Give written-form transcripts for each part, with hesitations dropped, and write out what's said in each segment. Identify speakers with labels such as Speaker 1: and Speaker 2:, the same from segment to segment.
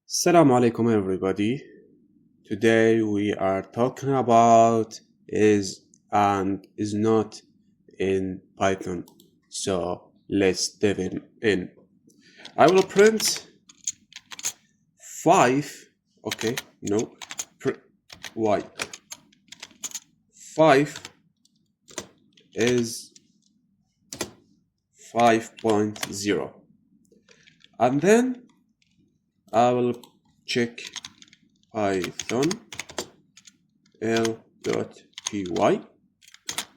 Speaker 1: Assalamu alaikum everybody. Today we are talking about is and is not in Python. So let's dive in. I will print 5. Okay, no. Why? 5 is 5.0. And then I will check Python l.py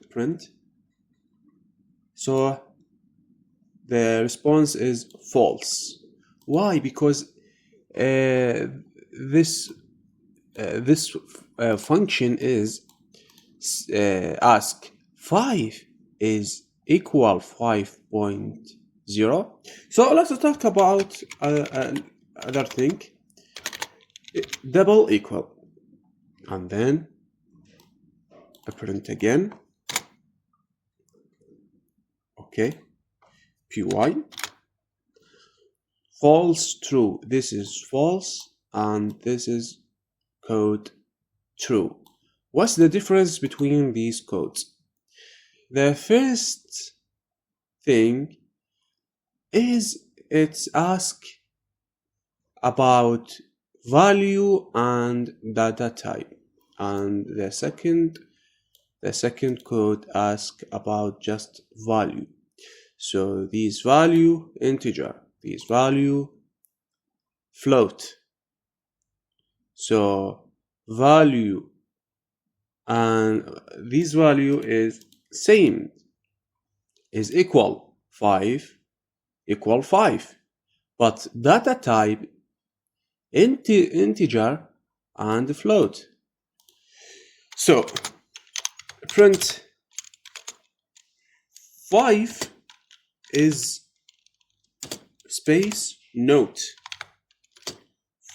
Speaker 1: print. So the response is false. Why? Because this function is ask 5 is equal 5.0. So let's talk about other thing. Double equal, and then I print again. Okay, py false true. This is false and this is code true. What's the difference between these codes? The first thing is it's ask about value and data type, and the second code asks about just value. So these value integer, these value float. So value and this value is same, is equal 5, but data type integer and float. So print 5 is space note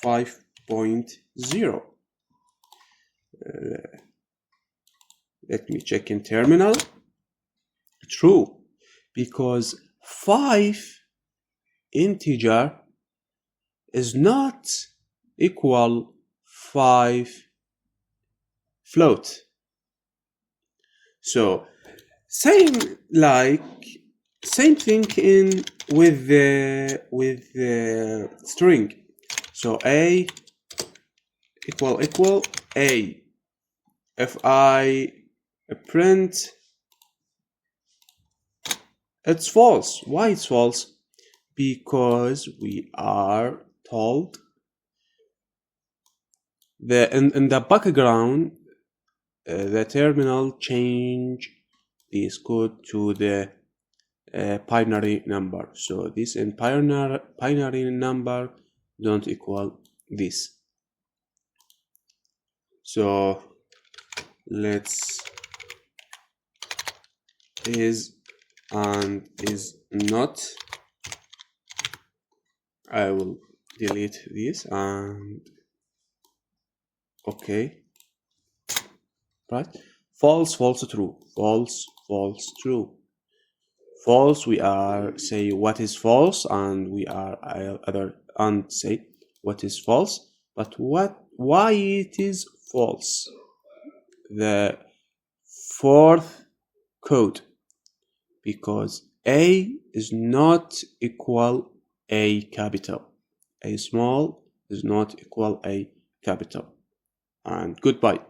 Speaker 1: 5.0. Let me check in terminal. True, because 5 integer is not equal 5 float. So same thing in with the string. So a equal a. If I print, it's false. Why it's false? Because we are told in the background the terminal change this code to the binary number. So this in binary number don't equal this. So let's is and is not. I will delete this and okay, right? False, true, false, true. False, we are say what is false, and we are other and say what is false. But why it is false? The fourth code, because a is not equal a capital, a small is not equal a capital. And goodbye.